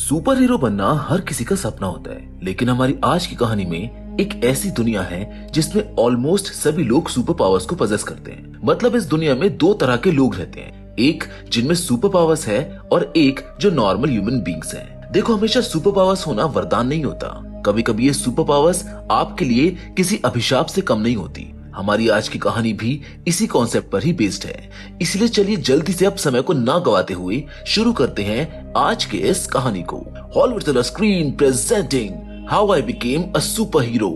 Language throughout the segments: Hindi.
सुपर हीरो बनना हर किसी का सपना होता है, लेकिन हमारी आज की कहानी में एक ऐसी दुनिया है जिसमें ऑलमोस्ट सभी लोग सुपर पावर्स को पजेस करते हैं। मतलब इस दुनिया में दो तरह के लोग रहते हैं, एक जिनमें सुपर पावर्स है और एक जो नॉर्मल ह्यूमन बींग्स हैं। देखो, हमेशा सुपर पावर्स होना वरदान नहीं होता। कभी कभी ये सुपर पावर्स आपके लिए किसी अभिशाप से कम नहीं होती। हमारी आज की कहानी भी इसी कॉन्सेप्ट पर ही बेस्ड है। इसलिए चलिए जल्दी से अब समय को ना गवाते हुए शुरू करते हैं आज के इस कहानी को। Hollywood screen presenting how I became a super hero.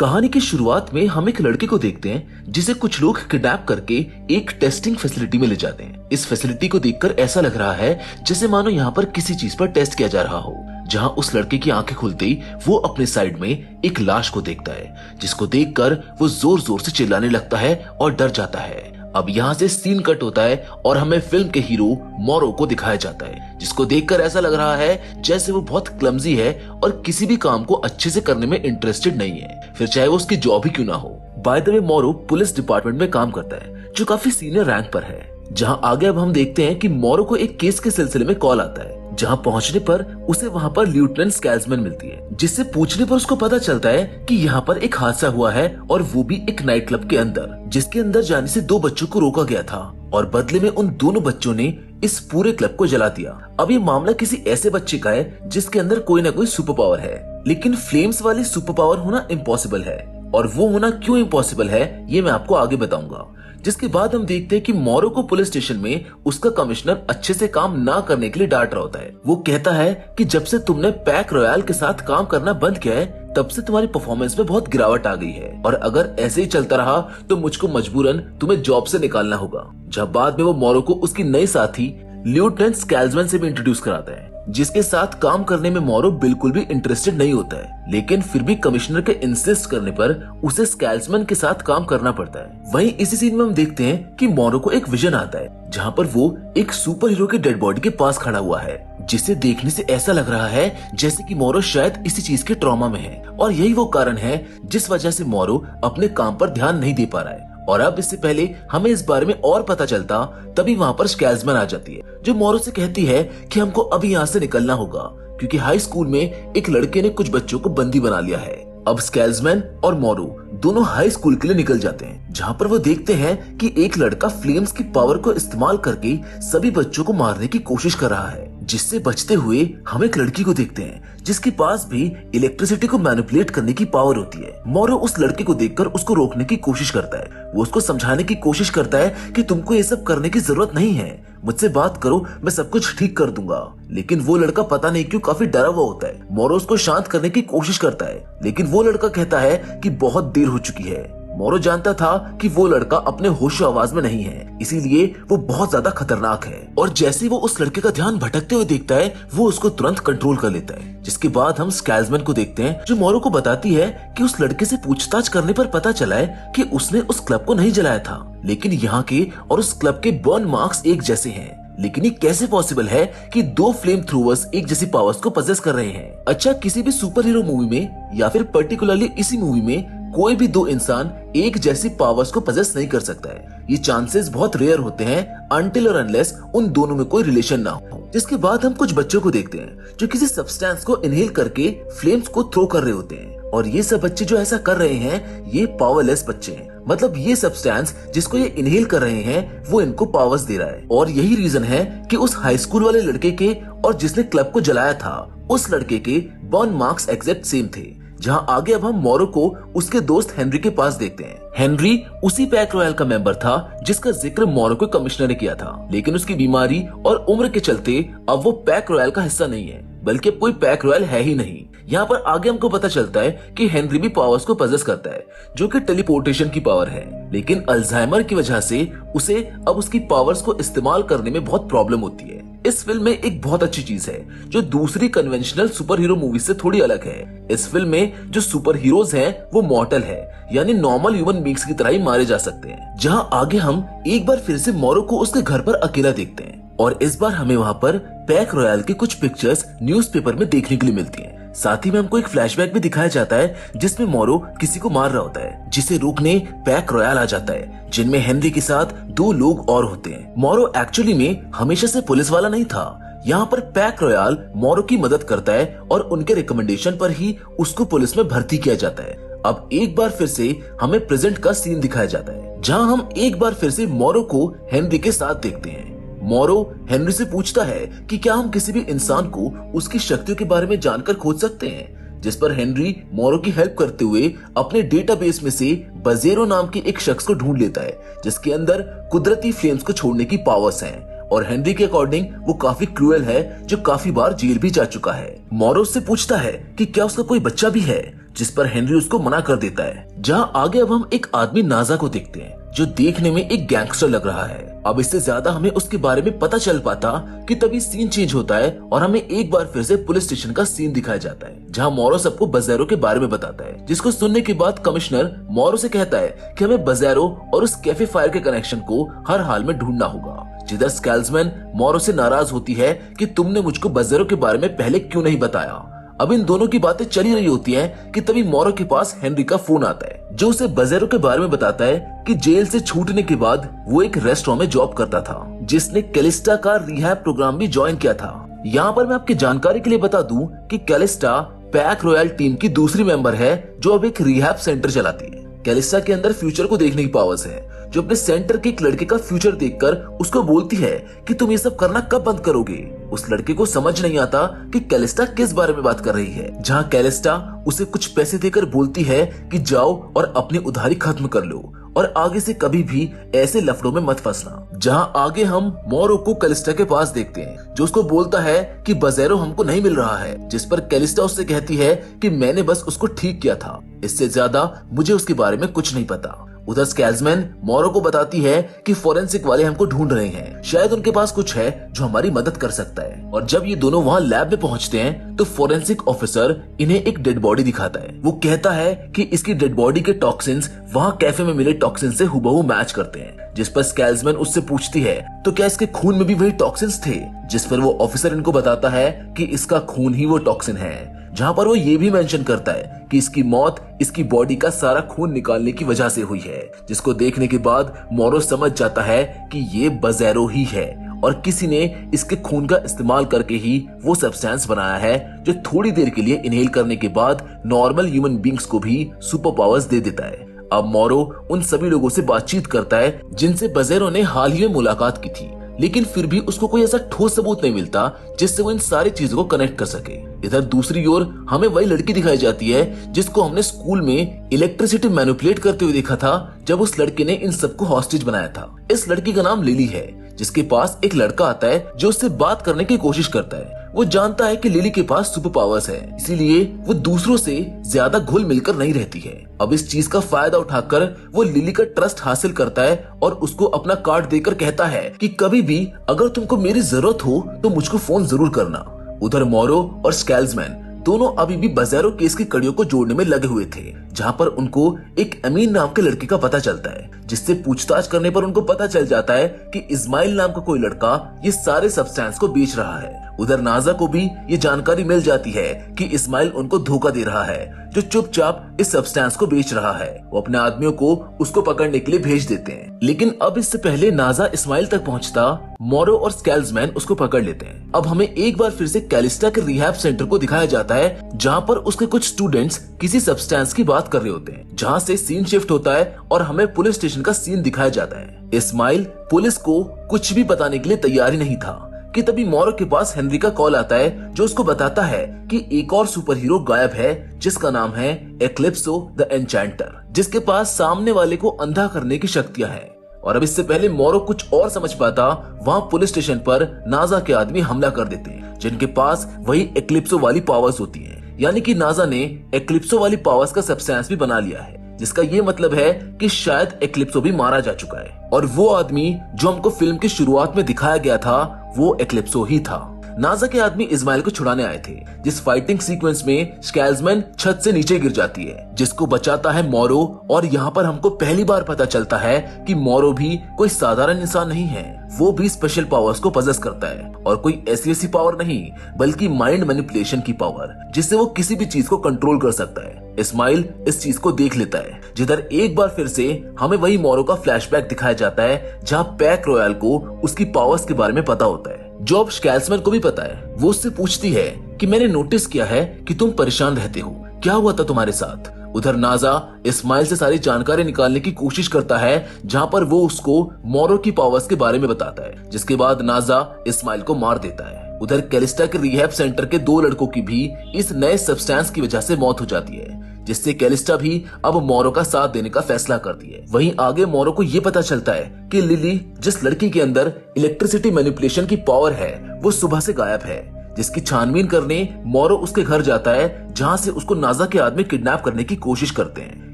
कहानी की शुरुआत में हम एक लड़के को देखते हैं जिसे कुछ लोग किडनैप करके एक टेस्टिंग फैसिलिटी में ले जाते हैं। इस फैसिलिटी को देखकर ऐसा लग रहा है जैसे मानो यहाँ पर किसी चीज पर टेस्ट किया जा रहा हो। जहाँ उस लड़के की आंखें खुलते ही वो अपने साइड में एक लाश को देखता है, जिसको देखकर वो जोर जोर से चिल्लाने लगता है और डर जाता है। अब यहाँ से सीन कट होता है और हमें फिल्म के हीरो मोरो को दिखाया जाता है, जिसको देखकर ऐसा लग रहा है जैसे वो बहुत क्लमजी है और किसी भी काम को अच्छे से करने में इंटरेस्टेड नहीं है, फिर चाहे वो उसकी जॉब ही क्यों ना हो। बाय द वे, मोरो पुलिस डिपार्टमेंट में काम करता है, जो काफी सीनियर रैंक पर है। जहाँ आगे अब हम देखते हैं कि मोरो को एक केस के सिलसिले में कॉल आता है, जहाँ पहुंचने पर उसे वहाँ पर लेफ्टिनेंट स्कैल्समैन मिलती है, जिससे पूछने पर उसको पता चलता है कि यहाँ पर एक हादसा हुआ है और वो भी एक नाइट क्लब के अंदर, जिसके अंदर जाने से दो बच्चों को रोका गया था और बदले में उन दोनों बच्चों ने इस पूरे क्लब को जला दिया। अब ये मामला किसी ऐसे बच्चे का है जिसके अंदर कोई ना कोई सुपर पावर है, लेकिन फ्लेम्स वाली सुपर पावर होना इम्पॉसिबल है, और वो होना क्यों इम्पॉसिबल है ये मैं आपको आगे बताऊंगा। जिसके बाद हम देखते हैं कि मोरो को पुलिस स्टेशन में उसका कमिश्नर अच्छे से काम ना करने के लिए डांट रहा होता है। वो कहता है कि जब से तुमने पैक रॉयल के साथ काम करना बंद किया है तब से तुम्हारी परफॉर्मेंस में बहुत गिरावट आ गई है, और अगर ऐसे ही चलता रहा तो मुझको मजबूरन तुम्हें जॉब से निकालना होगा। जब बाद में वो मोरो को उसकी नई साथी लेफ्टिनेंट स्कैल्समैन से भी इंट्रोड्यूस कराता है, जिसके साथ काम करने में मोरो बिल्कुल भी इंटरेस्टेड नहीं होता है, लेकिन फिर भी कमिश्नर के इंसिस्ट करने पर उसे स्कैल्समैन के साथ काम करना पड़ता है। वहीं इसी सीन में हम देखते हैं कि मोरो को एक विजन आता है, जहां पर वो एक सुपर हीरो की डेड बॉडी के पास खड़ा हुआ है, जिसे देखने से ऐसा लग रहा है जैसे कि मोरो शायद इसी चीज के ट्रॉमा में है, और यही वो कारण है जिस वजह से मोरो अपने काम पर ध्यान नहीं दे पा रहा है। और अब इससे पहले हमें इस बारे में और पता चलता तभी वहाँ पर स्कैल्समैन आ जाती है, जो मोरो से कहती है कि हमको अभी यहाँ से निकलना होगा क्योंकि हाई स्कूल में एक लड़के ने कुछ बच्चों को बंदी बना लिया है। अब स्कैल्समैन और मोरो दोनों हाई स्कूल के लिए निकल जाते हैं, जहाँ पर वो देखते हैं कि एक लड़का फ्लेम्स की पावर को इस्तेमाल करके सभी बच्चों को मारने की कोशिश कर रहा है। जिससे बचते हुए हम एक लड़की को देखते हैं जिसके पास भी इलेक्ट्रिसिटी को मैनिपुलेट करने की पावर होती है। मोरो उस लड़के को देखकर उसको रोकने की कोशिश करता है। वो उसको समझाने की कोशिश करता है कि तुमको ये सब करने की जरूरत नहीं है, मुझसे बात करो, मैं सब कुछ ठीक कर दूंगा। लेकिन वो लड़का पता नहीं क्यों काफी डरा हुआ होता है। मोरो उसको शांत करने की कोशिश करता है, लेकिन वो लड़का कहता है कि बहुत देर हो चुकी है। मोरो जानता था कि वो लड़का अपने होशो आवाज में नहीं है, इसीलिए वो बहुत ज्यादा खतरनाक है, और जैसे वो उस लड़के का ध्यान भटकते हुए देखता है वो उसको तुरंत कंट्रोल कर लेता है। जिसके बाद हम स्कैल्समैन को देखते हैं, जो मोरो को बताती है कि उस लड़के से पूछताछ करने पर पता चला है कि उसने उस क्लब को नहीं जलाया था, लेकिन यहाँ के और उस क्लब के बर्न मार्क्स एक जैसे हैं। लेकिन ये कैसे पॉसिबल है कि दो फ्लेम थ्रोवर्स एक जैसी पावर्स को पजेस कर रहे हैं? अच्छा, किसी भी सुपर हीरो मूवी में या फिर पर्टिकुलरली इसी मूवी में कोई भी दो इंसान एक जैसी पावर्स को पजेस नहीं कर सकता है। ये चांसेस बहुत रेयर होते हैं अनटिल और अनलेस उन दोनों में कोई रिलेशन ना हो। जिसके बाद हम कुछ बच्चों को देखते हैं जो किसी सब्सटेंस को इनहेल करके फ्लेम्स को थ्रो कर रहे होते हैं, और ये सब बच्चे जो ऐसा कर रहे हैं ये पावरलेस बच्चे हैं। मतलब ये सब्सटेंस जिसको ये इनहेल कर रहे हैं वो इनको पावर्स दे रहा है, और यही रीजन है कि उस हाई स्कूल वाले लड़के के और जिसने क्लब को जलाया था उस लड़के के बर्न मार्क्स एग्जैक्ट सेम थे। जहां आगे अब हम मोरो को उसके दोस्त हेनरी के पास देखते हैं। हेनरी उसी पैक रॉयल का मेंबर था जिसका जिक्र मोरो के कमिश्नर ने किया था, लेकिन उसकी बीमारी और उम्र के चलते अब वो पैक रॉयल का हिस्सा नहीं है, बल्कि अब कोई पैक रॉयल है ही नहीं। यहाँ पर आगे हमको पता चलता है कि हेनरी भी पावर्स को पजेस करता है, जो कि टेलीपोर्टेशन की पावर है, लेकिन अल्जाइमर की वजह से उसे अब उसकी पावर्स को इस्तेमाल करने में बहुत प्रॉब्लम होती है। इस फिल्म में एक बहुत अच्छी चीज है जो दूसरी कन्वेंशनल सुपर हीरो मूवी से थोड़ी अलग है। इस फिल्म में जो सुपर हीरोज हैं वो मॉर्टल है, यानी नॉर्मल ह्यूमन बींग्स की तरह ही मारे जा सकते हैं। जहां आगे हम एक बार फिर से मोरो को उसके घर पर अकेला देखते हैं, और इस बार हमें वहाँ पर पैक रॉयल की कुछ पिक्चर्स न्यूज़पेपर में देखने के लिए मिलती हैं। साथ ही में हमको एक फ्लैशबैक भी दिखाया जाता है जिसमें मोरो किसी को मार रहा होता है, जिसे रोकने पैक रॉयल आ जाता है, जिनमें हेनरी के साथ दो लोग और होते हैं। मोरो एक्चुअली में हमेशा से पुलिस वाला नहीं था, यहाँ पर पैक रॉयल मोरो की मदद करता है और उनके रिकमेंडेशन पर ही उसको पुलिस में भर्ती किया जाता है। अब एक बार फिर से हमें प्रेजेंट का सीन दिखाया जाता है, जहाँ हम एक बार फिर से मोरो को हेनरी के साथ देखते हैं। मोरो हेनरी से पूछता है कि क्या हम किसी भी इंसान को उसकी शक्तियों के बारे में जानकर खोज सकते हैं, जिस पर हेनरी मोरो की हेल्प करते हुए अपने डेटाबेस में से बजेरो नाम के एक शख्स को ढूंढ लेता है, जिसके अंदर कुदरती फ्लेम्स को छोड़ने की पावर्स हैं। और हेनरी के अकॉर्डिंग वो काफी क्रूएल है, जो काफी बार जेल भी जा चुका है। मोरो से पूछता है कि क्या उसका कोई बच्चा भी है, जिस पर हेनरी उसको मना कर देता है। जहाँ आगे अब हम एक आदमी नाजा को देखते हैं, जो देखने में एक गैंगस्टर लग रहा है। अब इससे ज्यादा हमें उसके बारे में पता चल पाता कि तभी सीन चेंज होता है और हमें एक बार फिर से पुलिस स्टेशन का सीन दिखाया जाता है, जहाँ मोरो सबको बजेरो के बारे में बताता है, जिसको सुनने के बाद कमिश्नर मोरो से कहता है कि हमें बजेरो और उस कैफे फायर के कनेक्शन को हर हाल में ढूंढना होगा। जिधर स्कैल्समैन मोरो से नाराज होती है कि तुमने मुझको बजेरो के बारे में पहले क्यों नहीं बताया। अब इन दोनों की बातें चली रही होती हैं कि तभी मोरो के पास हेनरी का फोन आता है, जो उसे बजेरो के बारे में बताता है कि जेल से छूटने के बाद वो एक रेस्टोरेंट में जॉब करता था, जिसने कैलिस्टा का रिहैब प्रोग्राम भी ज्वाइन किया था। यहाँ पर मैं आपकी जानकारी के लिए बता दूं कि कैलिस्टा पैक रॉयल टीम की दूसरी मेंबर है, जो अब एक रिहैब सेंटर चलाती है। कैलिस्टा के अंदर फ्यूचर को देखने की पावर्स है, जो अपने सेंटर के एक लड़के का फ्यूचर देखकर उसको बोलती है कि तुम ये सब करना कब बंद करोगे। उस लड़के को समझ नहीं आता कि कैलिस्टा किस बारे में बात कर रही है, जहाँ कैलिस्टा उसे कुछ पैसे देकर बोलती है कि जाओ और अपनी उधारी खत्म कर लो और आगे से कभी भी ऐसे लफड़ों में मत फंसना। जहाँ आगे हम मोरो को कैलिस्टा के पास देखते हैं, जो उसको बोलता है कि बजेरो हमको नहीं मिल रहा है, जिस पर कैलिस्टा उससे कहती है कि मैंने बस उसको ठीक किया था, इससे ज्यादा मुझे उसके बारे में कुछ नहीं पता। उधर स्कैल्समैन मोरो को बताती है कि फोरेंसिक वाले हमको ढूंढ रहे हैं, शायद उनके पास कुछ है जो हमारी मदद कर सकता है। और जब ये दोनों वहाँ लैब में पहुँचते हैं तो फोरेंसिक ऑफिसर इन्हें एक डेड बॉडी दिखाता है। वो कहता है कि इसकी डेड बॉडी के टॉक्सिन्स वहाँ कैफे में मिले टॉक्सिन से हुबहू मैच करते हैं, जिस पर स्कैल्समैन उससे पूछती है तो क्या इसके खून में भी वही टॉक्सिन्स थे, जिस पर वो ऑफिसर इनको बताता है कि इसका खून ही वो टॉक्सिन है। जहाँ पर वो ये भी मेंशन करता है कि इसकी मौत इसकी बॉडी का सारा खून निकालने की वजह से हुई है, जिसको देखने के बाद मोरो समझ जाता है कि ये बजेरो ही है और किसी ने इसके खून का इस्तेमाल करके ही वो सब्सटेंस बनाया है, जो थोड़ी देर के लिए इनहेल करने के बाद नॉर्मल ह्यूमन बींग्स को भी सुपर पावर्स दे देता है। अब मोरो उन सभी लोगों से बातचीत करता है जिनसे बजेरो ने हाल ही में मुलाकात की थी, लेकिन फिर भी उसको कोई ऐसा ठोस सबूत नहीं मिलता जिससे वो इन सारी चीजों को कनेक्ट कर सके। इधर दूसरी ओर हमें वही लड़की दिखाई जाती है जिसको हमने स्कूल में इलेक्ट्रिसिटी मैनिपुलेट करते हुए देखा था, जब उस लड़के ने इन सबको हॉस्टेज बनाया था। इस लड़की का नाम लिली है, जिसके पास एक लड़का आता है जो उससे बात करने की कोशिश करता है। वो जानता है कि लिली के पास सुपर पावर्स है, इसीलिए वो दूसरों से ज्यादा घुल मिलकर नहीं रहती है। अब इस चीज का फायदा उठाकर वो लिली का ट्रस्ट हासिल करता है और उसको अपना कार्ड देकर कहता है कि कभी भी अगर तुमको मेरी जरूरत हो तो मुझको फोन जरूर करना। उधर मोरो और स्कैल्समैन दोनों अभी भी बजेरो केस की कड़ियों को जोड़ने में लगे हुए थे, जहां पर उनको एक अमीन नाम के लड़के का पता चलता है, जिससे पूछताछ करने पर उनको पता चल जाता है कि इस्माइल नाम का कोई लड़का ये सारे सब्सटेंस को बेच रहा है। उधर नाजा को भी ये जानकारी मिल जाती है कि इस्माइल उनको धोखा दे रहा है, जो चुपचाप इस सब्सटेंस को बेच रहा है। वो अपने आदमियों को उसको पकड़ने के लिए भेज देते हैं, लेकिन अब इससे पहले नाजा इस्माइल तक पहुंचता, मोरो और स्कैल्समैन उसको पकड़ लेते हैं। अब हमें एक बार फिर से कैलिस्टा के रिहैब सेंटर को दिखाया जाता है, जहां पर उसके कुछ स्टूडेंट्स किसी सब्सटेंस की बात कर रहे होते हैं, जहां से सीन शिफ्ट होता है और हमें पुलिस स्टेशन का सीन दिखाया जाता है। इस्माइल पुलिस को कुछ भी बताने के लिए तैयार ही नहीं था कि तभी मोरो के पास हेनरी का कॉल आता है, जो उसको बताता है कि एक और सुपर हीरो गायब है, जिसका नाम है एक्लिप्सो द एन्चेंटर, जिसके पास सामने वाले को अंधा करने की शक्तियां हैं। और अब इससे पहले मोरो कुछ और समझ पाता, वहाँ पुलिस स्टेशन पर नाजा के आदमी हमला कर देते हैं, जिनके पास वही एक्लिप्सो वाली पावर्स होती हैं। यानी कि नाजा ने एक्लिप्सो वाली पावर्स का सब्सटेंस भी बना लिया है, जिसका ये मतलब है कि शायद एक्लिप्सो भी मारा जा चुका है और वो आदमी जो हमको फिल्म की शुरुआत में दिखाया गया था वो एक्लिप्सो ही था। नाजा के आदमी इस्माइल को छुड़ाने आए थे, जिस फाइटिंग सीक्वेंस में स्कैल्समैन छत से नीचे गिर जाती है, जिसको बचाता है मोरो। और यहाँ पर हमको पहली बार पता चलता है कि मोरो भी कोई साधारण इंसान नहीं है, वो भी स्पेशल पावर्स को पजेस करता है, और कोई ऐसी पावर नहीं बल्कि माइंड मैनिपुलेशन की पावर, जिससे वो किसी भी चीज को कंट्रोल कर सकता है। इस्माइल इस चीज को देख लेता है, जिधर एक बार फिर से हमें वही मोरो का फ्लैशबैक दिखाया जाता है, जहाँ पैक रॉयल को उसकी पावर्स के बारे में पता होता है। जो अब स्कैल्समैन को भी पता है। वो उससे पूछती है कि मैंने नोटिस किया है कि तुम परेशान रहते हो, क्या हुआ था तुम्हारे साथ। उधर नाजा इस्माइल से सारी जानकारी निकालने की कोशिश करता है, जहां पर वो उसको मोरो की पावर्स के बारे में बताता है, जिसके बाद नाजा इस्माइल को मार देता है। उधर कैलिस्टा के रिहैब सेंटर के 2 लड़कों की भी इस नए सब्सटेंस की वजह से मौत हो जाती है, जिससे कैलिस्टा भी अब मोरो का साथ देने का फैसला करती है। वहीं आगे मोरो को ये पता चलता है कि लिली, जिस लड़की के अंदर इलेक्ट्रिसिटी मैनिपुलेशन की पावर है, वो सुबह से गायब है, जिसकी छानबीन करने मोरो उसके घर जाता है, जहां से उसको नाजा के आदमी किडनैप करने की कोशिश करते हैं।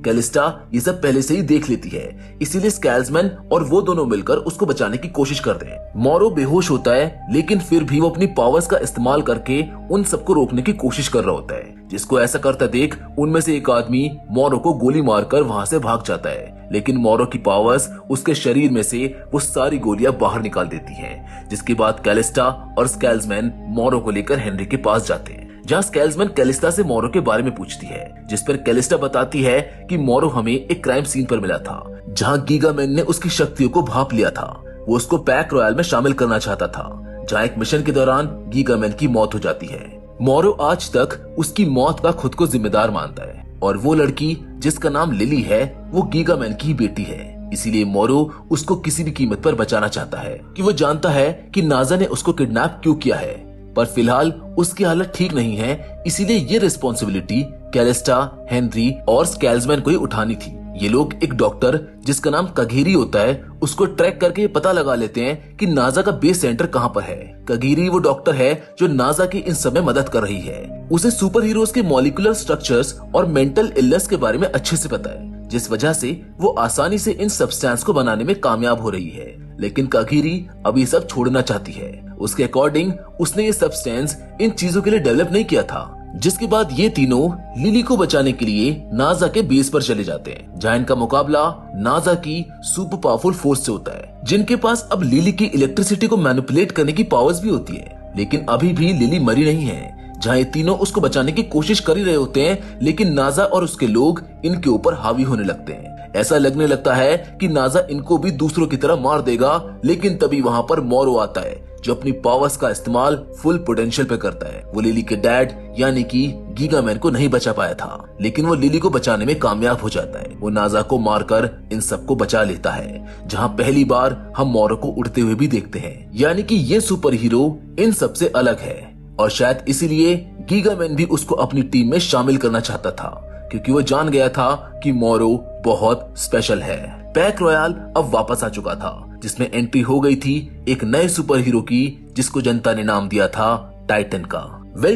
कैलिस्टा ये सब पहले से ही देख लेती है, इसीलिए स्कैल्समैन और वो दोनों मिलकर उसको बचाने की कोशिश करते हैं। मोरो बेहोश होता है, लेकिन फिर भी वो अपनी पावर्स का इस्तेमाल करके उन सबको रोकने की कोशिश कर रहा होता है, जिसको ऐसा करता देख उनमें से एक आदमी मोरो को गोली मारकर वहां से भाग जाता है। लेकिन मोरो की पावर्स उसके शरीर में से वो सारी गोलियां बाहर निकाल देती हैं, जिसके बाद कैलिस्टा और स्कैल्समैन मोरो को लेकर हेनरी के पास जाते हैं, जहां स्कैल्समैन कैलिस्टा से मोरो के बारे में पूछती है, जिस पर कैलिस्टा बताती है कि मोरो हमें एक क्राइम सीन पर मिला था, जहां गीगामैन ने उसकी शक्तियों को भांप लिया था। वो उसको पैक रॉयल में शामिल करना चाहता था, जहां एक मिशन के दौरान गीगामैन की मौत हो जाती है। मोरो आज तक उसकी मौत का खुद को जिम्मेदार मानता है, और वो लड़की जिसका नाम लिली है, वो गीगामैन की बेटी है। इसीलिए मोरो उसको किसी भी कीमत पर बचाना चाहता है, कि वो जानता है कि नाजा ने उसको किडनैप क्यों किया है, पर फिलहाल उसकी हालत ठीक नहीं है, इसीलिए ये रिस्पॉन्सिबिलिटी कैलिस्टा, हेनरी और स्कैल्समैन को ही उठानी थी। ये लोग एक डॉक्टर जिसका नाम कगीरी होता है, उसको ट्रैक करके ये पता लगा लेते हैं कि नाजा का बेस सेंटर कहाँ पर है। कगीरी वो डॉक्टर है जो नाजा की इन सब में मदद कर रही है। उसे सुपर हीरोज के मॉलिक्यूलर स्ट्रक्चर्स और मेंटल इलनेस के बारे में अच्छे से पता है, जिस वजह से वो आसानी से इन सब्सटेंस को बनाने में कामयाब हो रही है। लेकिन कगीरी अभी सब छोड़ना चाहती है। उसके अकॉर्डिंग उसने ये सब्सटेंस इन चीजों के लिए डेवलप नहीं किया था। जिसके बाद ये तीनों लिली को बचाने के लिए नाजा के बेस पर चले जाते हैं, जहां इनका मुकाबला नाजा की सुपर पावरफुल फोर्स से होता है, जिनके पास अब लिली की इलेक्ट्रिसिटी को मैनिपुलेट करने की पावर्स भी होती है। लेकिन अभी भी लिली मरी नहीं है। जहां ये तीनों उसको बचाने की कोशिश कर ही रहे होते हैं, लेकिन नाजा और उसके लोग इनके ऊपर हावी होने लगते हैं। ऐसा लगने लगता है कि नाजा इनको भी दूसरों की तरह मार देगा, लेकिन तभी वहां पर मोरो आता है, जो अपनी पावर्स का इस्तेमाल फुल पोटेंशियल पे करता है। वो लिली के डैड यानी कि गीगामैन को नहीं बचा पाया था, लेकिन वो लिली को बचाने में कामयाब हो जाता है। वो नाजा को मारकर इन सबको बचा लेता है, जहां पहली बार हम मोरो को उड़ते हुए भी देखते हैं। यानी कि ये सुपर हीरो इन सबसे अलग है, और शायद इसीलिए गीगामैन भी उसको अपनी टीम में शामिल करना चाहता था, क्योंकि वो जान गया था कि मोरो बहुत स्पेशल है। पैक रॉयल अब वापस आ चुका था, जिसमें एंट्री हो गई थी एक नए सुपर हीरो की, जिसको जनता ने नाम दिया था टाइटन का।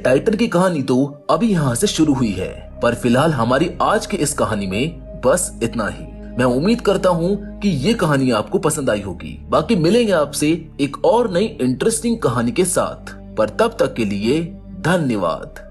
टाइटन की कहानी तो अभी यहाँ से शुरू हुई है, पर फिलहाल हमारी आज की इस कहानी में बस इतना ही। मैं उम्मीद करता हूँ कि ये कहानी आपको पसंद आई होगी। बाकी मिलेंगे आपसे एक और नई इंटरेस्टिंग कहानी के साथ, पर तब तक के लिए धन्यवाद।